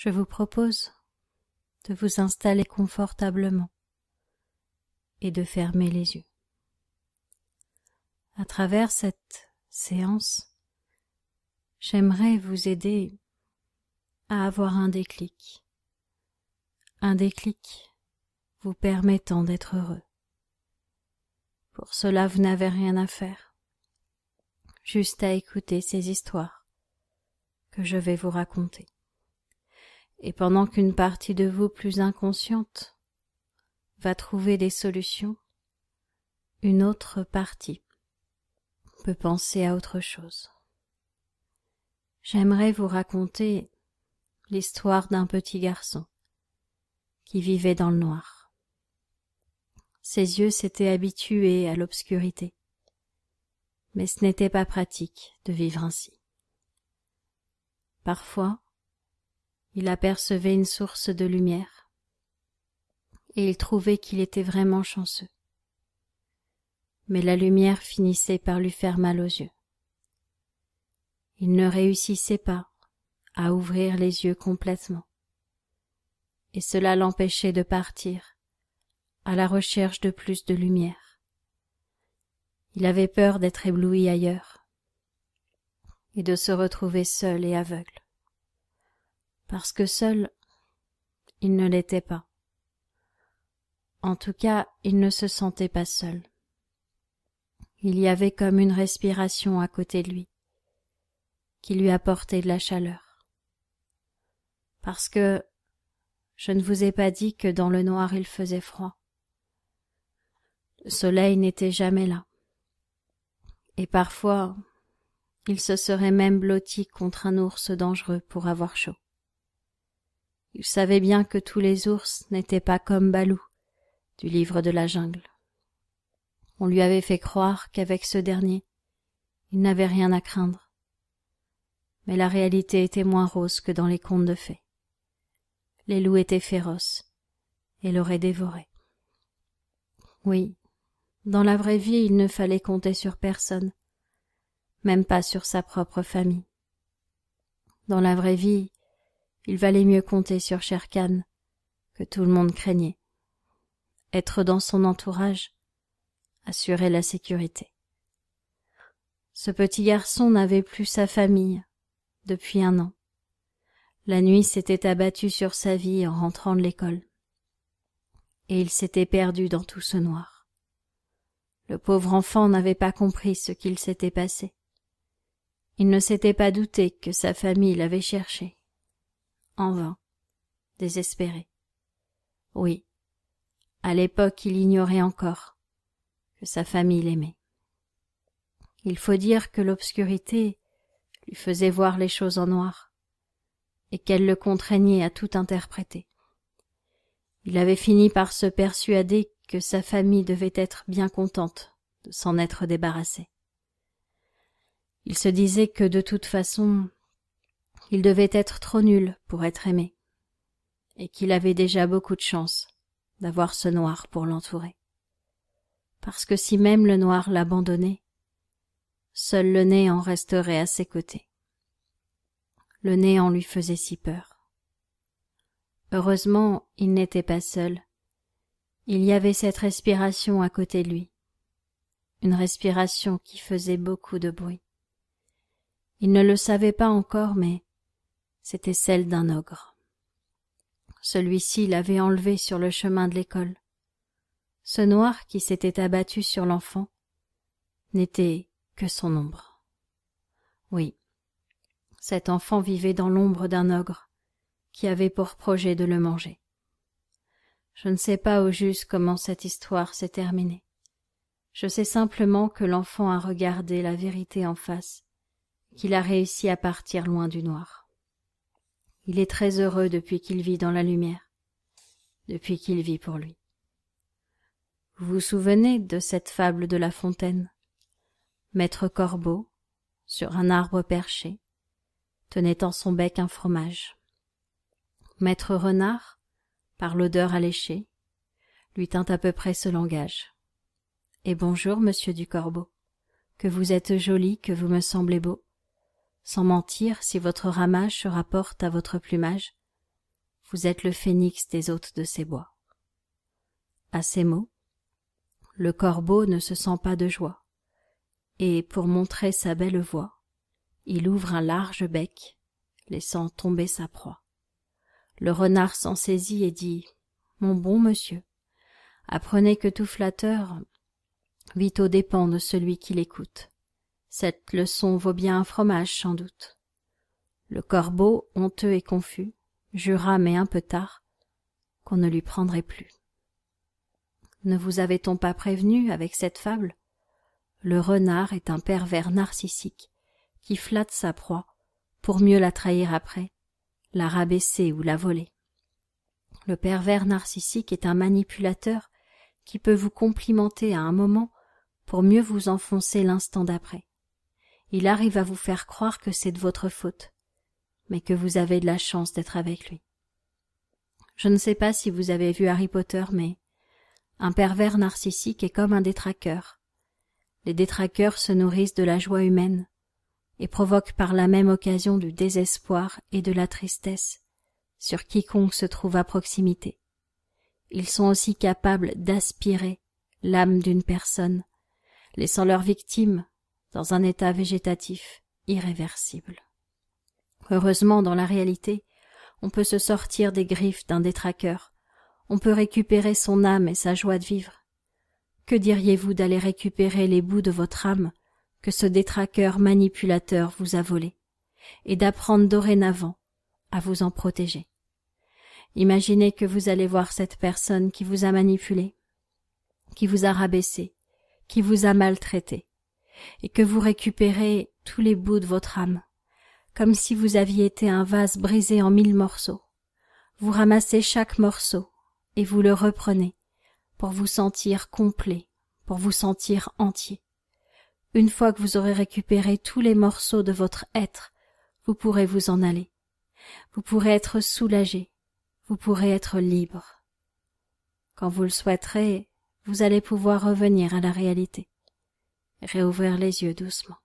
je vous propose de vous installer confortablement et de fermer les yeux. À travers cette séance, j'aimerais vous aider à avoir un déclic vous permettant d'être heureux. Pour cela, vous n'avez rien à faire, juste à écouter ces histoires que je vais vous raconter. Et pendant qu'une partie de vous plus inconsciente va trouver des solutions, une autre partie peut penser à autre chose. J'aimerais vous raconter l'histoire d'un petit garçon qui vivait dans le noir. Ses yeux s'étaient habitués à l'obscurité, mais ce n'était pas pratique de vivre ainsi. Parfois, il apercevait une source de lumière et il trouvait qu'il était vraiment chanceux. Mais la lumière finissait par lui faire mal aux yeux. Il ne réussissait pas à ouvrir les yeux complètement, et cela l'empêchait de partir à la recherche de plus de lumière. Il avait peur d'être ébloui ailleurs et de se retrouver seul et aveugle. Parce que seul, il ne l'était pas. En tout cas, il ne se sentait pas seul. Il y avait comme une respiration à côté de lui, qui lui apportait de la chaleur. Parce que je ne vous ai pas dit que dans le noir il faisait froid. Le soleil n'était jamais là. Et parfois, il se serait même blotti contre un ours dangereux pour avoir chaud. Il savait bien que tous les ours n'étaient pas comme Balou, du livre de la jungle. On lui avait fait croire qu'avec ce dernier, il n'avait rien à craindre. Mais la réalité était moins rose que dans les contes de fées. Les loups étaient féroces et l'auraient dévoré. Oui, dans la vraie vie, il ne fallait compter sur personne, même pas sur sa propre famille. Dans la vraie vie, il valait mieux compter sur Shere Khan, que tout le monde craignait. Être dans son entourage assurait la sécurité. Ce petit garçon n'avait plus sa famille depuis 1 an. La nuit s'était abattue sur sa vie en rentrant de l'école. Et il s'était perdu dans tout ce noir. Le pauvre enfant n'avait pas compris ce qu'il s'était passé. Il ne s'était pas douté que sa famille l'avait cherché. En vain, désespéré. Oui, à l'époque il ignorait encore que sa famille l'aimait. Il faut dire que l'obscurité lui faisait voir les choses en noir, et qu'elle le contraignait à tout interpréter. Il avait fini par se persuader que sa famille devait être bien contente de s'en être débarrassée. Il se disait que de toute façon, il devait être trop nul pour être aimé, et qu'il avait déjà beaucoup de chance d'avoir ce noir pour l'entourer. Parce que si même le noir l'abandonnait, seul le néant resterait à ses côtés. Le néant lui faisait si peur. Heureusement, il n'était pas seul. Il y avait cette respiration à côté de lui, une respiration qui faisait beaucoup de bruit. Il ne le savait pas encore, mais c'était celle d'un ogre. Celui-ci l'avait enlevé sur le chemin de l'école. Ce noir qui s'était abattu sur l'enfant n'était que son ombre. Oui, cet enfant vivait dans l'ombre d'un ogre qui avait pour projet de le manger. Je ne sais pas au juste comment cette histoire s'est terminée. Je sais simplement que l'enfant a regardé la vérité en face, qu'il a réussi à partir loin du noir. Il est très heureux depuis qu'il vit dans la lumière, depuis qu'il vit pour lui. Vous vous souvenez de cette fable de La Fontaine? Maître Corbeau, sur un arbre perché, tenait en son bec un fromage. Maître Renard, par l'odeur alléchée, lui tint à peu près ce langage. « Et bonjour, monsieur du Corbeau, que vous êtes joli, que vous me semblez beau. Sans mentir, si votre ramage se rapporte à votre plumage, vous êtes le phénix des hôtes de ces bois. » À ces mots, le corbeau ne se sent pas de joie, et pour montrer sa belle voix, il ouvre un large bec, laissant tomber sa proie. Le renard s'en saisit et dit « Mon bon monsieur, apprenez que tout flatteur vit aux dépens de celui qui l'écoute. Cette leçon vaut bien un fromage sans doute. » Le corbeau, honteux et confus, jura, mais un peu tard, qu'on ne lui prendrait plus. Ne vous avait-on pas prévenu avec cette fable? Le renard est un pervers narcissique qui flatte sa proie pour mieux la trahir après, la rabaisser ou la voler. Le pervers narcissique est un manipulateur qui peut vous complimenter à un moment pour mieux vous enfoncer l'instant d'après. Il arrive à vous faire croire que c'est de votre faute, mais que vous avez de la chance d'être avec lui. Je ne sais pas si vous avez vu Harry Potter, mais un pervers narcissique est comme un détraqueur. Les détraqueurs se nourrissent de la joie humaine et provoquent par la même occasion du désespoir et de la tristesse sur quiconque se trouve à proximité. Ils sont aussi capables d'aspirer l'âme d'une personne, laissant leur victime dans un état végétatif irréversible. Heureusement, dans la réalité, on peut se sortir des griffes d'un détraqueur, on peut récupérer son âme et sa joie de vivre. Que diriez-vous d'aller récupérer les bouts de votre âme que ce détraqueur manipulateur vous a volés, et d'apprendre dorénavant à vous en protéger? Imaginez que vous allez voir cette personne qui vous a manipulé, qui vous a rabaissé, qui vous a maltraité, et que vous récupérez tous les bouts de votre âme, comme si vous aviez été un vase brisé en 1000 morceaux. Vous ramassez chaque morceau et vous le reprenez pour vous sentir complet, pour vous sentir entier. Une fois que vous aurez récupéré tous les morceaux de votre être, vous pourrez vous en aller. Vous pourrez être soulagé, vous pourrez être libre. Quand vous le souhaiterez, vous allez pouvoir revenir à la réalité, réouvrir les yeux doucement.